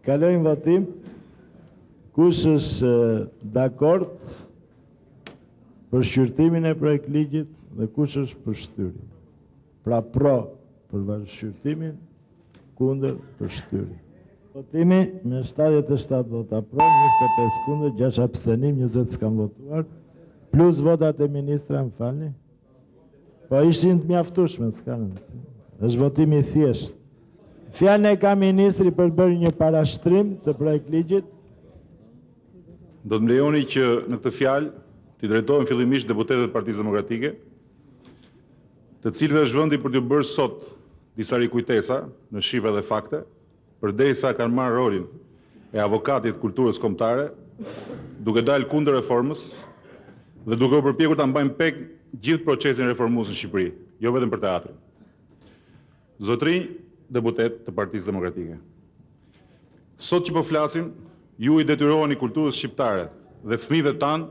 Kalojmë votim. Kush është dakord për shqyrtimin e projekt ligjit dhe kush është për shtyrin? Pra pro për shqyrtimin, kundër për shtyrin. Votimi me 77 vota pro, 25 kundër, 6 abstenim, 20 s'kan votuar, plus votat e ministra, më falni. Po ishin të mjaftueshme, s'kan. Është votimi i thjeshtë. Fjalën e ka ministri për të bërë një parashtrim të projekt ligjit. Do të më lejoni që në këtë fjalë t'i drejtohem fillimisht deputetëve të Partisë Demokratike, të cilëve është vendi për t'u bërë sot disa rikujtesa në shifra dhe fakte, përderisa kanë marrë rolin e avokatit kulturës kombëtare, duke dalë kundër reformës dhe duke u përpjekur ta mbajnë pek gjithë procesin reformues në Shqipëri, jo vetëm për teatrin. Zotrinj deputet të Partisë Demokratike, sot që po flasim, ju i detyroheni kulturës shqiptare dhe fëmijëve tanë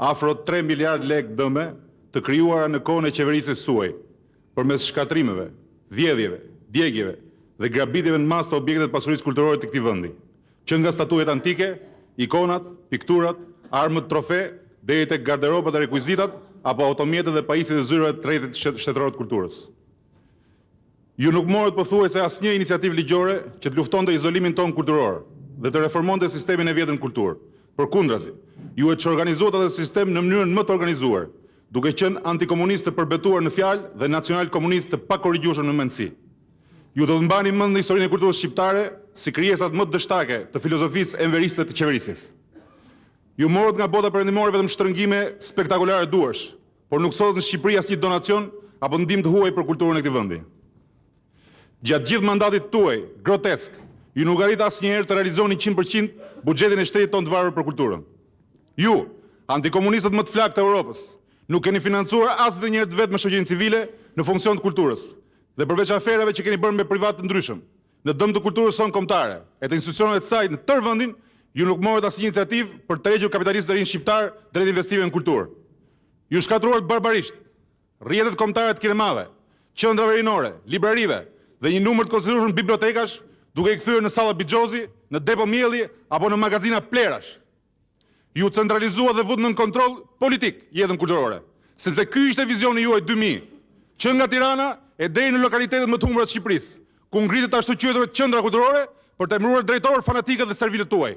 afro 3 miliard lek dëme të krijuara në kohën e qeverisjes suaj, përmes shkatrimeve, vjedhjeve, djegjeve dhe grabitjeve në masë të objektet pasurisë kulturore të këtij vendi, që nga statuet antike, ikonat, pikturat, armët trofe, deri tek garderobat dhe rekvizitat, apo automjetet dhe pajisjet e zyrave të rrjetit shtetëror të kulturës. Ju nuk morët pothuajse asnjë iniciativë ligjore që të luftonte izolimin tonë kulturor dhe të reformonte sistemin e vjetër në kulturë. Përkundrazi, ju e çorganizuat atë sistem në mënyrën më të organizuar, duke qenë antikomunist të përbetuar në fjalë dhe nacional komunist të pakorrigjueshëm në mendësi. Ju do të mbani mend në historinë e kulturës shqiptare si krijesat më dështake të filozofisë enveriste të qeverisjes. Ju morët nga bota perëndimore vetëm shtrëngime spektakolare duarsh, por nuk sollet në Shqipëri asnjë donacion apo ndihmë të huaj për kulturën e këtij vendi. Gjatë gjithë mandatit tuaj, grotesk, ju nuk arrit asnjëherë të realizoni 100% buxhetin e shtetit tonë të varur për kulturën. Ju, antikomunistët më të flakë të Europës, nuk keni financuar as dhe njëherë vetë me shoqërinë civile në funksion të kulturës, dhe përveç aferave që keni bërë me privat të ndryshëm, në dëm të kulturës sonë kombëtare e të institucioneve të saj në tërë vendin, ju nuk morët asnjë iniciativë për të rregjur kapitalistë të rinj shqiptar drejt investimeve në kulturë. Ju shkatruat barbarisht rrjetet kombëtare të kinemave, qendrave rinore, librarive dhe një numër të konsiderueshëm bibliotekash, duke i kthyer në salla Bixhozi, në depo Mjelli apo në magazina Plerash. Ju centralizuat dhe vut nën kontroll politik jetën kulturore, sepse ky ishte vizioni juaj 2000, që nga Tirana e deri në lokalitetet më të humbura të Shqipërisë, ku ngritet ashtu quajtura qendra kulturore për të emëruar drejtorë fanatikët dhe servilët tuaj.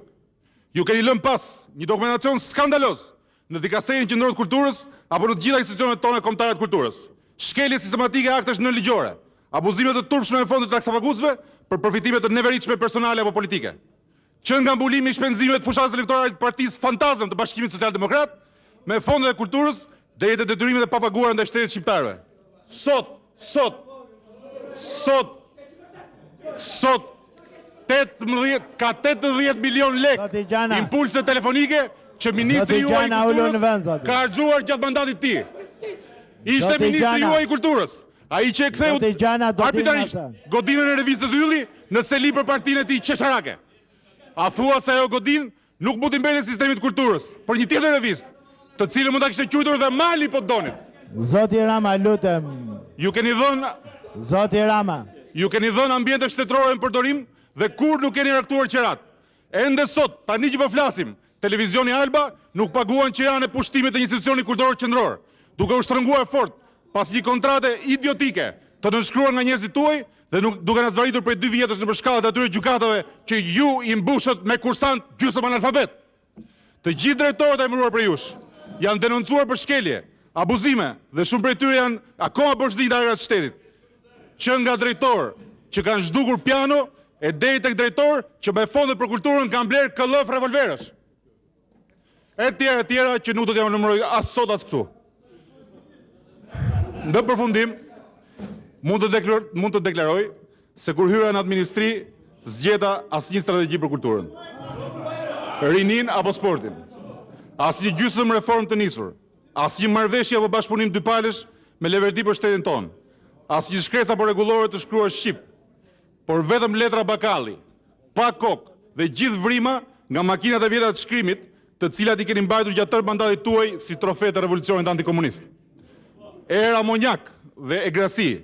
Ju keni lënë pas një dokumentacion skandaloz në dikasterin qendror të kulturës apo në të gjitha institucionet tona kombëtare të kulturës. Shkelje sistematike aktesh nënligjore, abuzime të turpshme në fondit të taksapaguesve për përfitime të neveritshme personale apo politike. Që nga mbulimi i shpenzimeve të fushës elektorale të partisë fantazëm të Bashkimit Social-Demokrat me fondet e kulturës deri te detyrimet e papaguara ndaj shtetit shqiptarëve. Sot 18 milion lek impulse telefonike që ministri juaj i kulturës ka harxuar gjatë mandatit të tij. Ishte ministri juaj i kulturës, ai që e ktheu arbitrisht godinën e revistës Ylli në seli për partinë e tij qesharake. A thua se ajo godin nuk mund të mbajë sistemit të kulturës për një tjetër revistë, të cilën mund ta kishte quajtur dhe Mali po donit. Zoti Rama, lutem. Ju keni dhënë Zoti Rama. Ju keni dhënë ambiente shtetërore në përdorim dhe kur nuk keni rektuar qerat. Ende sot, tani që po flasim, televizioni Alba nuk paguan qeran e pushtimit të një institucioni kulturor qendror, duke u shtrënguar fort pas një kontrate idiotike të nënshkruar nga njerëzit tuaj dhe duke na zvaritur prej 2 vjetësh në shkallët e atyre gjykatave që ju i mbushët me kursant gjysmë analfabet. Të gjithë drejtorët e emëruar për jush janë denoncuar për shkelje, abuzime dhe shumë prej tyre janë akoma bërshditar nga shtetit. Që nga drejtor që kanë zhdukur piano e deri tek drejtor që me fondet për kulturën kanë bler këllëf revolverësh. E tjera që nuk do t'ja numëroj as sot as këtu. Në përfundim, mund të deklaroj se kur hyra në administri zgjeta asnjë strategji për kulturën. Rinin apo sportin, asnjë gjysmë reform të nisur, asnjë marrëveshje apo bashkëpunim dypalësh me leverti për shtetin tonë, asnjë shkresë apo rregullore të shkruar shqip, por vetëm letra bakalli, pa kokë dhe gjithë vrima nga makinat e vjetra të shkrimit, të cilat i keni mbajtur gjatë tërë mandatit tuaj si trofe të revolucionit antikomunist. Era Monjak dhe Egrasi,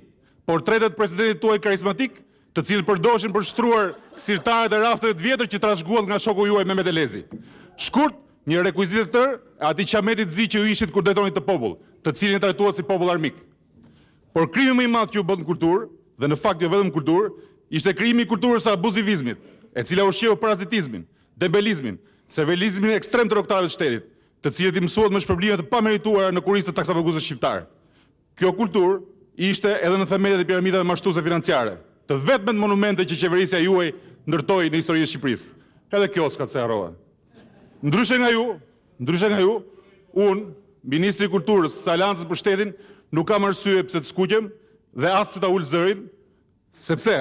portretet presidentit tuaj karizmatik, të cilët përdoshin për shtruar sirtarët e rafteve të vjetër që trashëguan nga shoku juaj Mehmet Elezi. Shkurt, një rekvizitë të tërë e atij qametit zi që ju ishit kur drejtonit të popull, të cilin e trajtuat si popull armik. Por krimi më i madh që u bë në kulturë, dhe në fakt jo vetëm kulturë, ishte krijimi i kulturës së abuzivizmit, e cila ushqeu parazitizmin, dembelizmin, servilizmin ekstrem të roktarëve të shtetit, të cilët i mësuat me shpërblime të pamerituara në kurisë të taksapaguzës shqiptar. Kjo kulturë ishte edhe në themelet e piramidave mashtruese financiare, të vetmet monumente që qeverisja juaj ndërtoi në historinë e Shqipërisë. Edhe kjo s'ka të harrohet. Ndryshe nga ju, unë, Ministri i Kulturës së Aleancës për Shtetin, nuk kam arsye pse të skuqem dhe as pse ta ul zërin, sepse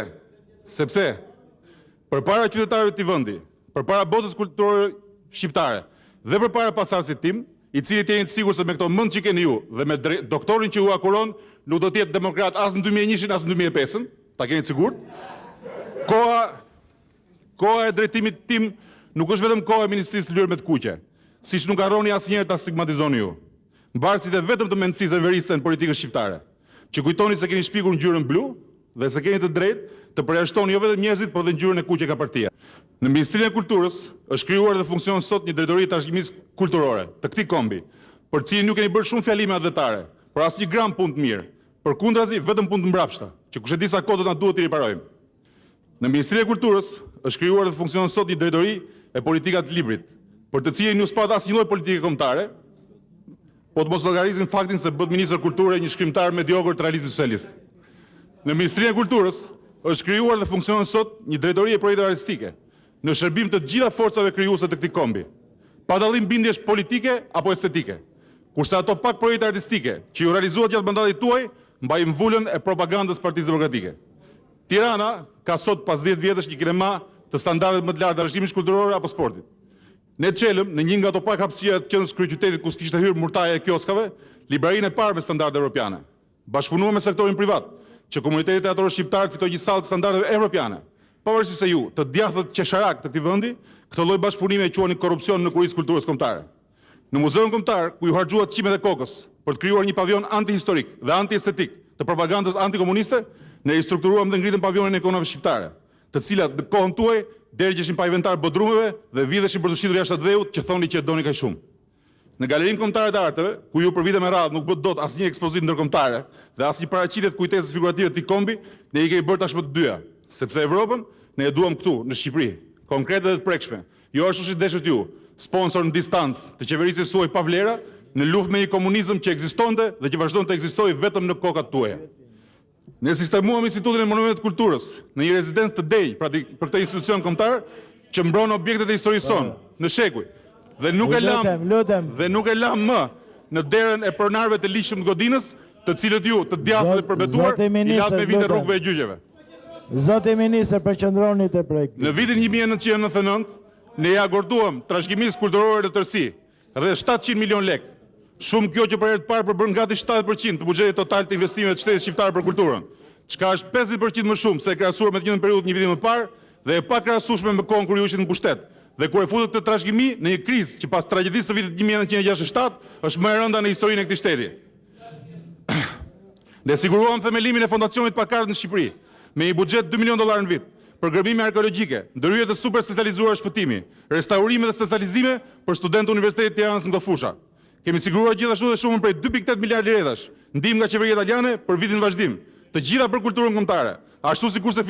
përpara qytetarëve të vendi, përpara botës kulturore shqiptare dhe përpara pasardhësit tim, i cili jeni të sigurt se me këto mend që keni ju dhe me doktorin që ju akuron, nuk do të jetë demokrat as në 2001-shin as në 2005-ën, ta keni të sigurt. Koha e drejtimit tim nuk është vetëm koha e Ministrisë të Lirë me të kuqe, siç nuk harroni asnjëherë ta stigmatizoni ju. Mbarësit e vetëm të mendësisë veriste në politikën shqiptare, që kujtoni se keni shpikur ngjyrën blu dhe se keni të drejtë të përjashtoni jo vetëm njerëzit, por edhe ngjyrën e kuqe ka partia. Në Ministrinë e Kulturës është krijuar dhe funksionon sot një drejtori trashëgimisë kulturore të këtij kombi, për cilin ju keni bërë shumë fjalime atletare, por asnjë gram punë të mirë. Përkundrazi vetëm punë të mbrapshta, që kush e di sa kohë do na duhet t'i riparojmë. Në Ministrinë e Kulturës është krijuar dhe funksionon sot një drejtori e politikat të librit, për të cilin ju s'pat asnjë lloj politike kombëtare, po të mos llogarizin faktin se bëhet ministër kulture një shkrimtar mediokër të realizmit socialist. Në Ministrinë e Kulturës është krijuar dhe funksionon sot një drejtori e projekteve artistike, në shërbim të gjitha forcave krijuese të këtij kombi, pa dallim bindjesh politike apo estetike. Kurse ato pak projekte artistike që ju realizuat gjatë mandatit tuaj, mbajnë mvullën e propagandës Partisë Demokratike. Tirana ka sot pas 10 vjetësh një kinema të standardet më të lartë argëtimish kulturore apo sportit. Ne çelëm në një nga ato pak hapësira të qendrës kryeqytetit ku kishte hyrë murtaja e kioskave, librarinë e parë me standarde europiane. Bashkëpunuam me sektorin privat, që komuniteti teatror shqiptar fitoi një sallë të standardeve evropiane. Pavarësisht se ju, të djathët qesharak të këtij vendi, këtë lloj bashkëpunimi e quani korrupsion në kurisë kulturës kombëtare. Në Muzeun Kombëtar, ku ju harxhuat qimet e kokës për të krijuar një pavion antihistorik dhe antiestetik të propagandës antikomuniste, ne ristrukturuam dhe ngritëm pavionin e ikonave shqiptare, të cilat në kohën tuaj dërgjeshin pa inventar bodrumeve dhe vidheshin për të shitur jashtë dheut që thoni që e doni kaq shumë. Në Galerinë Kombëtare të Arteve, ku ju për vite me radhë nuk bët dot asnjë ekspozitë ndërkombëtare dhe asnjë paraqitje të kujtesës figurative të kombi, ne i kemi bërë tashmë të dyja, sepse Evropën ne e duam këtu në Shqipëri, konkrete dhe të prekshme. Jo ashtu si deshët ju, sponsor në distancë të qeverisjes suaj pa vlera, në luftë me një komunizëm që ekzistonte dhe që vazhdon të ekzistojë vetëm në kokat tuaja. Ne sistemuam Institutin e Monumenteve të Kulturës në një rezidencë të dej për këtë institucion kombëtar që mbron objektet e historisë sonë në shekuj dhe nuk e lam më në derën e pronarëve të ligjshëm të godinës, të cilët ju të djathtë dhe përbetuar i latë me vite rrugëve e gjyqeve. Zoti ministër, përqendroni te projekti. Në vitin 1999 ne ja gorduam trashëgimisë kulturore të tërësi rreth 700 milion lekë. Shumë kjo që për herë të parë përbën gati 70% të buxhetit total të investimeve të shtetit shqiptar për kulturën, çka është 50% më shumë se e krahasuar me të njëjtën periudhë një vit më parë dhe e pakrahasueshme me kohën kur ju ishit në pushtet. Dhe kur e futët këtë trashëgimi në një krizë që pas tragjedisë së vitit 1967 është më e rënda në historinë e këtij shteti. Ne siguruam themelimin e fondacionit pakartë në Shqipëri me një buxhet $2 milion në vit, përgërmime arkeologjike, ndërhyrje të super specializuara shpëtimi, restaurime dhe specializime për studentë të Universitetit të Tiranës në këto fusha. Kemi siguruar gjithashtu dhe shumën prej 2.8 miliardë lirash, ndihmë nga qeveria italiane për vitin vazhdim, të gjitha për kulturën kombëtare, ashtu sikur se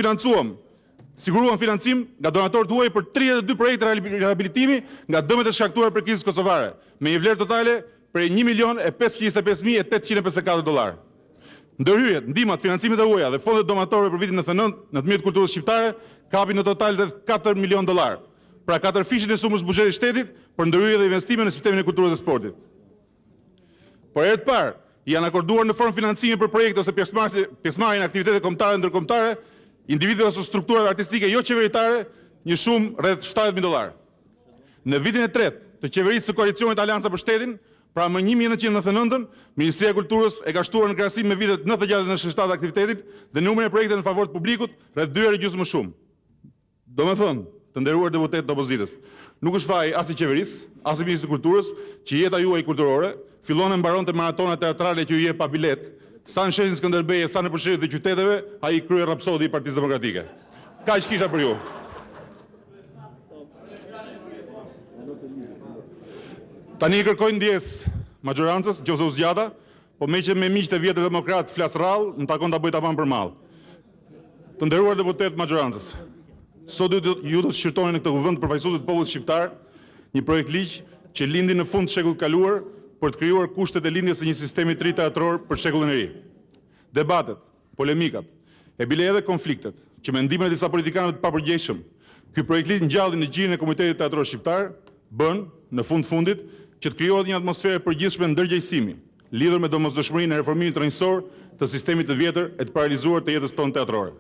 siguruam financim nga donatorët huaj për 32 projekte rehabilitimi nga dëmet e shkaktuara për krizën kosovare, me një vlerë totale prej $1.525.854. Ndërhyrjet, ndihmat, financimet e huaja dhe fondet donatorëve për vitin 99 në të mirë të kulturës shqiptare kapin në total rreth $4 milion. Pra 4 fishin e sumës buxhetit shtetit për ndërhyrje dhe investime në sistemin e kulturës dhe sportit. Por herë të parë janë akorduar në formë financimi për projekte ose pjesëmarrje në aktivitete kombëtare dhe ndërkombëtare, individëve ose strukturave artistike jo qeveritare, një shumë rreth $70 milion. Në vitin e tretë të qeverisë së koalicionit Aleanca për Shtetin, pra më 1999, Ministria e Kulturës e ka shtuar në krahasim me vitet 96 dhe 97 aktivitetit dhe numrin e projekteve në favor të publikut rreth 2 herë gjysmë më shumë. Domethënë, të nderuar deputet të opozitës, nuk është faji as i qeverisë, as i Ministrisë së Kulturës që jeta juaj kulturore fillon e mbaron te maratona teatrale që ju jep pa bilet, sa në shesin Skënderbeje, sa në përshirjet e qyteteve, ai krye rapsodi i Partisë Demokratike. Kaq kisha për ju. Tani i kërkoj ndjes majorancës, nëse u zgjata, po me që me miqtë e vjetë demokrat flas rrallë, më takon ta bëj tamam për mall. Të nderuar deputet majorancës, sot ju do të shqyrtoni në këtë kuvend përfaqësuesit të popullit shqiptar një projekt ligj që lindi në fund të shekullit kaluar për të krijuar kushtet e lindjes së një sistemi të ri teatror për shekullin e ri. Debatet, polemikat, e bile edhe konfliktet, që me ndihmën e disa politikanëve të papërgjegjshëm, ky projekt ligj ngjalli në gjirin e Komitetit Teatror Shqiptar, bën në fundit që të krijohet një atmosferë e përgjithshme ndërgjegjësimi, lidhur me domosdoshmërinë e reformimit rrënjësor të sistemit të vjetër e të paralizuar të jetës tonë teatrore.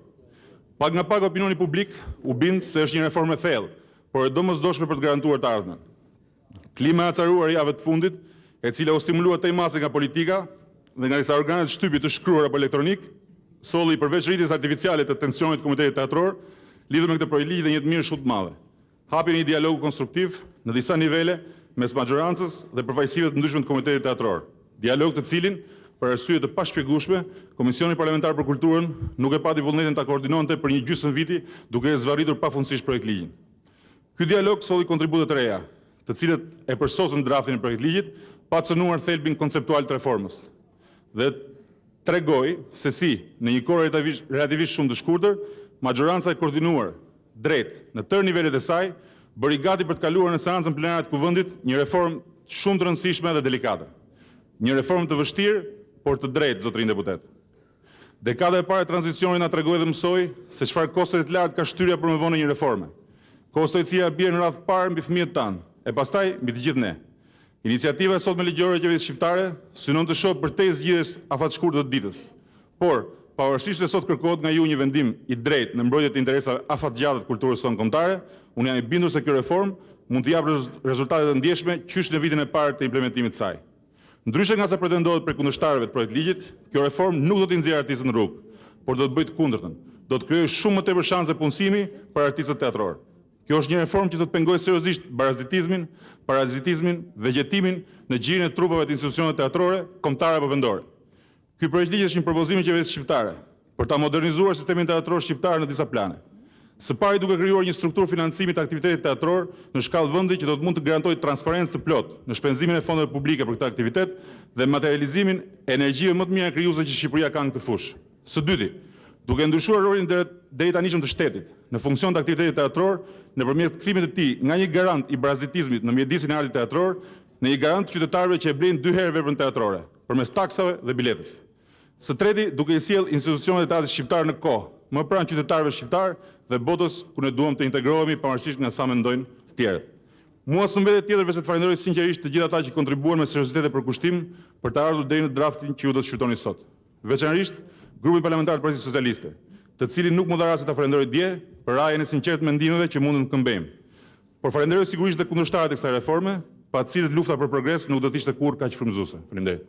Pak nga pak opinioni publik u bind se është një reformë e thellë, por e domosdoshme për të garantuar të ardhmen. Klima e acaruar javë të fundit, e cila u stimulua tej mase nga politika dhe nga disa organe të shtypit të shkruar apo elektronik, solli përveç rritjes artificiale të tensionit të Komitetit Teatror, lidhur me këtë projekt ligj dhe një të mirë shumë të madhe. Hapi një dialogu konstruktiv në disa nivele mes majorancës dhe përfaqësive të ndryshme të Komitetit Teatror. Dialog të cilin, për arsye të pashpjegueshme, Komisioni Parlamentar për Kulturën nuk e pati vullnetin ta koordinonte për një gjysmë viti, duke e zvarritur pafundësisht projekt ligjin. Ky dialog solli kontribute të reja, të cilët e përsosën draftin e projekt ligjit, pa cënuar thelbin konceptual të reformës. Dhe tregoi se si, në një kohë relativisht shumë të shkurtër, majoranca e koordinuar drejt në tërë nivelet e saj, bëri gati për të kaluar në seancën plenare të kuvendit një reformë shumë të rëndësishme dhe delikate. Një reformë të vështirë, por të drejtë, zotërin deputet. Dekada e parë e tranzicionit na tregoi dhe mësoi se çfarë kosto të lartë ka shtyrja për më vonë një reforme. Kosto e cila bie në radhë parë mbi fëmijët tanë, e pastaj mbi të gjithë ne. Iniciativa e sotme ligjore e qeverisë shqiptare synon të shohë përtej zgjidhjes afatshkurtë të ditës. Por, pavarësisht se sot kërkohet nga ju një vendim i drejtë në mbrojtje të interesave afatgjatë të kulturës sonë kombëtare, unë jam i bindur se kjo reformë mund të japë rezultate të ndjeshme qysh në vitin e parë të implementimit të saj. Ndryshe nga sa pretendohet për kundërshtarëve të projekt ligjit, kjo reformë nuk do të nxjerrë artistët në rrugë, por do të bëjë të kundërtën. Do të krijojë shumë më tepër shanse punësimi për artistët teatror. Kjo është një reformë që do të pengojë seriozisht parazitizmin, vegetimin në gjirin e trupave të institucioneve teatrore, kombëtare apo vendore. Ky projekt ligj është një propozim i qeverisë shqiptare për ta modernizuar sistemin teatror shqiptar në disa plane. Së pari duke krijuar një strukturë financimi të aktivitetit teatror në shkallë vendi që do të mund të garantojë transparencë të plotë në shpenzimin e fondeve publike për këtë aktivitet dhe materializimin e energjive më të mira krijuese që Shqipëria ka në këtë fushë. Së dyti, duke ndryshuar rolin deri tanishëm të shtetit në funksion të aktivitetit teatror nëpërmjet kthimit të tij nga një garant i barazitizmit në mjedisin e artit teatror në një garant të qytetarëve që e blejnë 2 herë veprën teatrore, përmes taksave dhe biletës. Së treti, duke i sjell institucionet e teatrit shqiptar në kohë, më pranë qytetarëve shqiptar dhe botës ku ne duam të integrohemi pavarësisht nga sa mendojnë të tjerët. Mua s'më mbetet tjetër veç të falenderoj sinqerisht të gjithë ata që kontribuan me seriozitet e përkushtim për të ardhur deri në draftin që ju do të shqyrtoni sot. Veçanërisht grupin parlamentar të Partisë Socialiste, të cilin nuk më dha rasti ta falenderoj dje për rajën e sinqertë të mendimeve që mundën të këmbejmë. Por falenderoj sigurisht dhe kundërshtarët e kësaj reforme, pa të cilët lufta për progres nuk do të ishte kurrë kaq frymëzuese. Faleminderit.